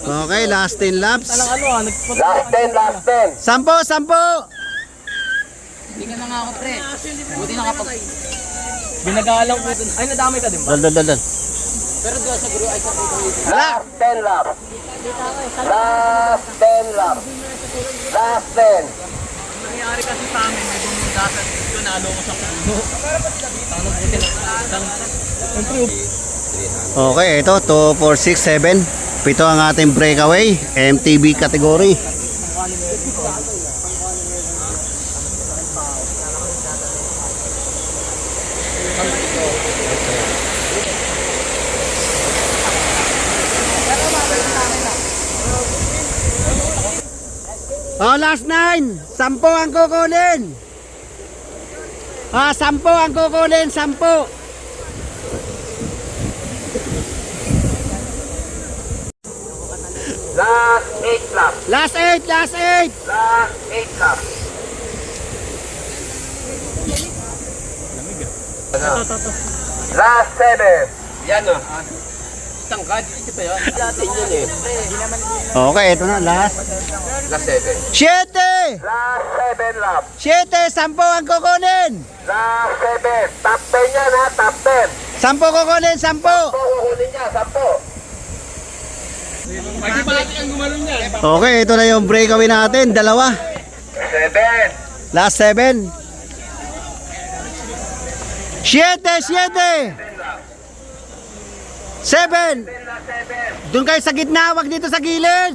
Okay, last 10 laps. Last 10, last 10. Sampo, sampo. Hindi ka na nga ako, pre. Buti nakapag... Binagalang ko dun. Ay, nadamay ka din ba? Dal. Pero doon sa guru ay sa Last 10 laps. Last 10 laps. Last 10. Nangyari kasi sa amin, may bumundatan dito, nalo ko sa puno. Tano buti lang. Improve. Okay, ito 2, 4, 6, 7. Pito ang ating breakaway, MTB category. Oh, last 9. 10 ang kukunin. 10 ang kukunin, 10. Last 8 laps. Last 8, last 8. Last 8 laps. Last 7. Yan o. Tangkad, ito pa yun. Natin yun eh. Okay, ito na, last. Last 7. 7. Last 7 laps. 7, 10 ang kukunin. Last 7. Top 10 yan ha, top 10. 10 kukunin, 10. Kukunin niya, 10. Pag-ibalik ang gumalo niya. Okay, ito na yung breakaway natin, dalawa. 7. Last 7. 7, 7. 7. Doon kayo sa gitna, wag dito sa gilid.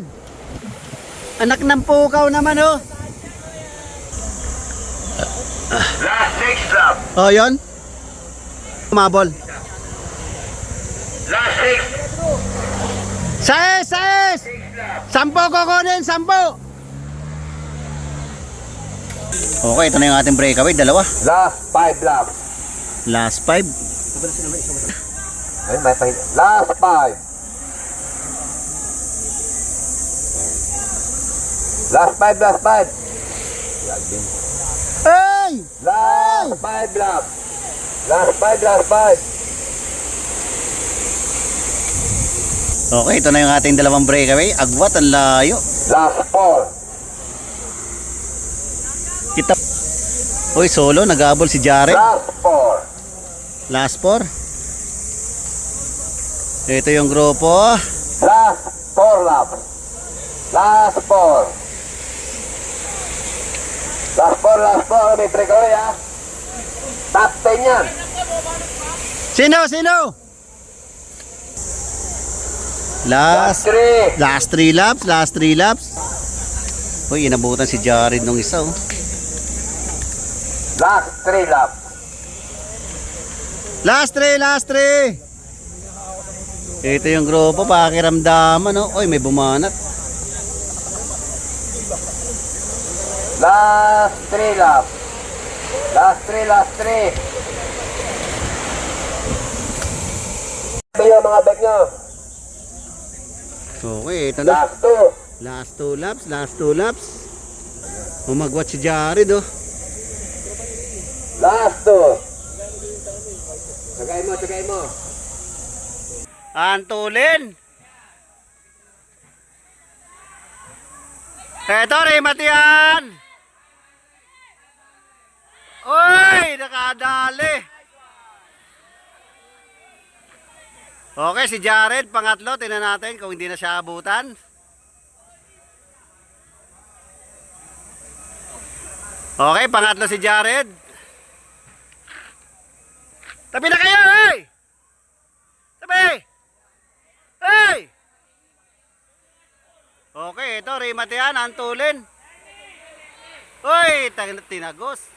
Anak ng pukaw naman, oh. Last 6 laps. Oh, yun. Mabol. Last 6. Saes, saes. 10 kukunin, 10. Okay, ito na yung ating breakaway, dalawa. Last 5 laps. Last 5. Ay, may pahit. Last 5. Last 5, last 5. Hey! Last 5 laps. Last 5, last 5. Okay, ito na yung ating dalawang breakaway. Agwat, ang layo. Last 4. Kita. Uy, solo, nag-abol si Jared. Last 4. Last 4. Ito yung grupo. Last 4 laps. Last 4. Last 4, last 4. May breakaway ha. Top 10 yan. Sino, sino? Last Last 3. 3 laps, last 3 laps. Uy, inabutan si Jared nung isa, oh. Last 3 laps. Last 3, last 3. Ito yung grupo, pakiramdaman, no? Uy, may bumanat. Last 3 laps. Last 3, last 3. Sabi nyo mga bag nyo. Okay, ito na. Last 2. Last 2 laps, last 2 laps. Umagwat si Jared, oh. Last 2. Sagay mo, sagay mo. Antulin. Eto, Rimatian. Uy, nakadali. Okay, si Jared, pangatlo. Tingnan natin kung hindi na siya abutan. Okay, pangatlo si Jared. Tabi na kayo, hey! Tabi! Hey! Okay, ito, Rimatian, antulin. Uy, tinagos.